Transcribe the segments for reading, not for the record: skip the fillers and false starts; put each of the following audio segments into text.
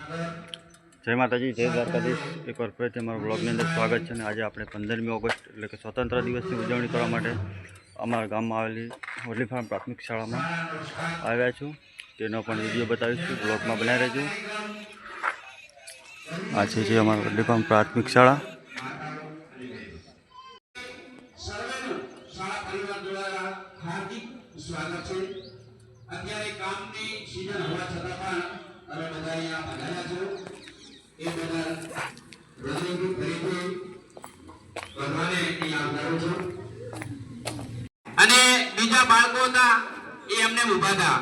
जय माताजी, जय द्वारकाधीश। एक बार फरीथी अमरा ब्लॉगनी अंदर स्वागत है। आज આપણે 15મી ઓગસ્ટ એટલે કે સ્વતંત્ર દિવસની ઉજવણી કરવા માટે અમારા ગામમાં આવેલી વડલી ફાર્મ પ્રાથમિક શાળામાં આવ્યા છું। તેનો પણ વિડીયો બતાવીશું, બ્લોગમાં બનાવી રહેજો। આ છે અમારા વડલી ફાર્મ પ્રાથમિક શાળા। અત્યારે કામની સીઝન હોવા છતાં પણ અમે બધા અહીંયા પધાર્યા છો એ બદલ હૃદયથી ફરીથી ભગવાને યાદ કરું છું। અને બીજા બાળકો હતા એ એમને ઊભા હતા,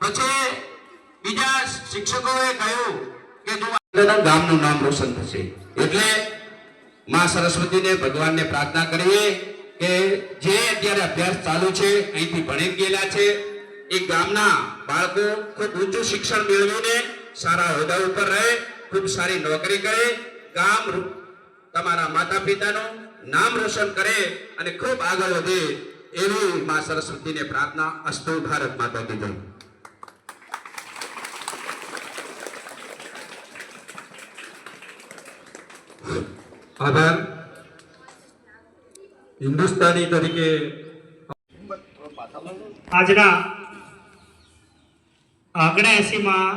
પછી બીજા શિક્ષકોએ કહ્યું કે તું ગામનું નામ રોશન થશે। એટલે માં સરસ્વતીને ભગવાનને પ્રાર્થના કરીએ કે જે અત્યારે અભ્યાસ ચાલુ છે અહીંથી ભણી ગયેલા છે એ ગામના બાળકો ખૂબ ઊંચું શિક્ષણ મેળવીને સારા હોદ્દા ઉપર રહે, ખૂબ સારી નોકરી કરે, ગામ તમારા માતા પિતાનું નામ રોશન કરે અને ખૂબ આગળ વધે એવી માં સરસ્વતીને પ્રાર્થના। અસ્તુ। ભારત માતા કી જય। આભાર। હિન્દુસ્તાની તરીકે આજના 79માં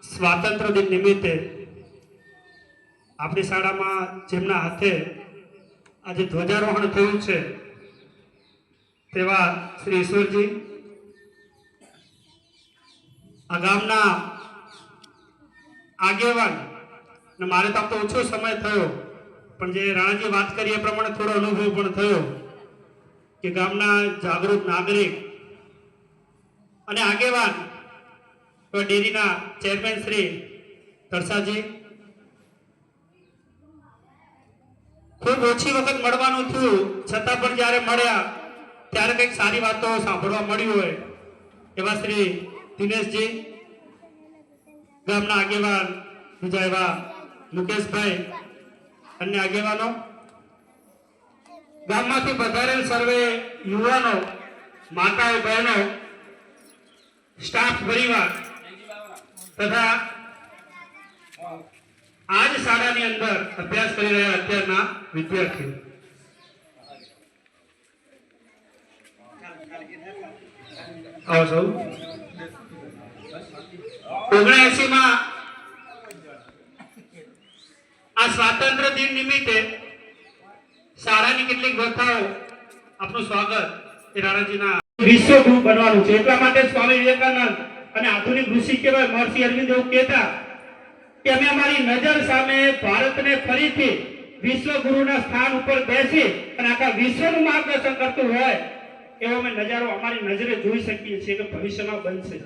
સ્વાતંત્ર્ય દિન નિમિત્તે આપણી શાળામાં જેમના હાથે આજે ધ્વજારોહણ થયું છે તેવા શ્રી ઈશ્વરજી, આ ગામના આગેવાન, મારે તો આમ તો ઓછો સમય થયો પણ જે રાણાજી વાત કરી એ પ્રમાણે થોડો અનુભવ પણ થયો કે ગામના જાગૃત નાગરિક અને આગેવાન ડેરીના ચેરમેન શ્રી તરસાજી, ખૂબ ઓછી વખત મળવાનું થયું છતાં પણ જ્યારે મળ્યા ત્યારે કંઈક સારી વાતો સાંભળવા મળી હોય એવા શ્રી દિનેશજી, ગામના આગેવાન બીજા એવા મુકેશભાઈ, અન્ય આગેવાનો, ગામમાંથી પધારેલ સર્વે યુવાનો, માતાઓ, બહેનો, સ્ટાફ પરિવાર તથા આજ શાળાની અંદર અભ્યાસ કરી રહ્યા અત્યારના વિદ્યાર્થીઓ, આવો સૌ। 79માં આ સ્વાતંત્ર્ય દિન નિમિત્તે શાળાની કેટલીક પ્રથાઓ, આપનું સ્વાગત એ રાણાજીના વિશ્વગુરુ બનવાનું છે। એટલા માટે સ્વામી વિવેકાનંદ અને આધુનિક ઋષિ કહેવાય મહર્ષિ અરવિંદ એવું કહેતા કે અમે અમારી નજર સામે ભારતને ફરીથી વિશ્વગુરુના સ્થાન ઉપર બેસી અને આખા વિશ્વનું માર્ગદર્શન કરતું હોય એવો અમે નજારો અમારી નજરે જોઈ શકીએ છીએ કે ભવિષ્યમાં બનશે।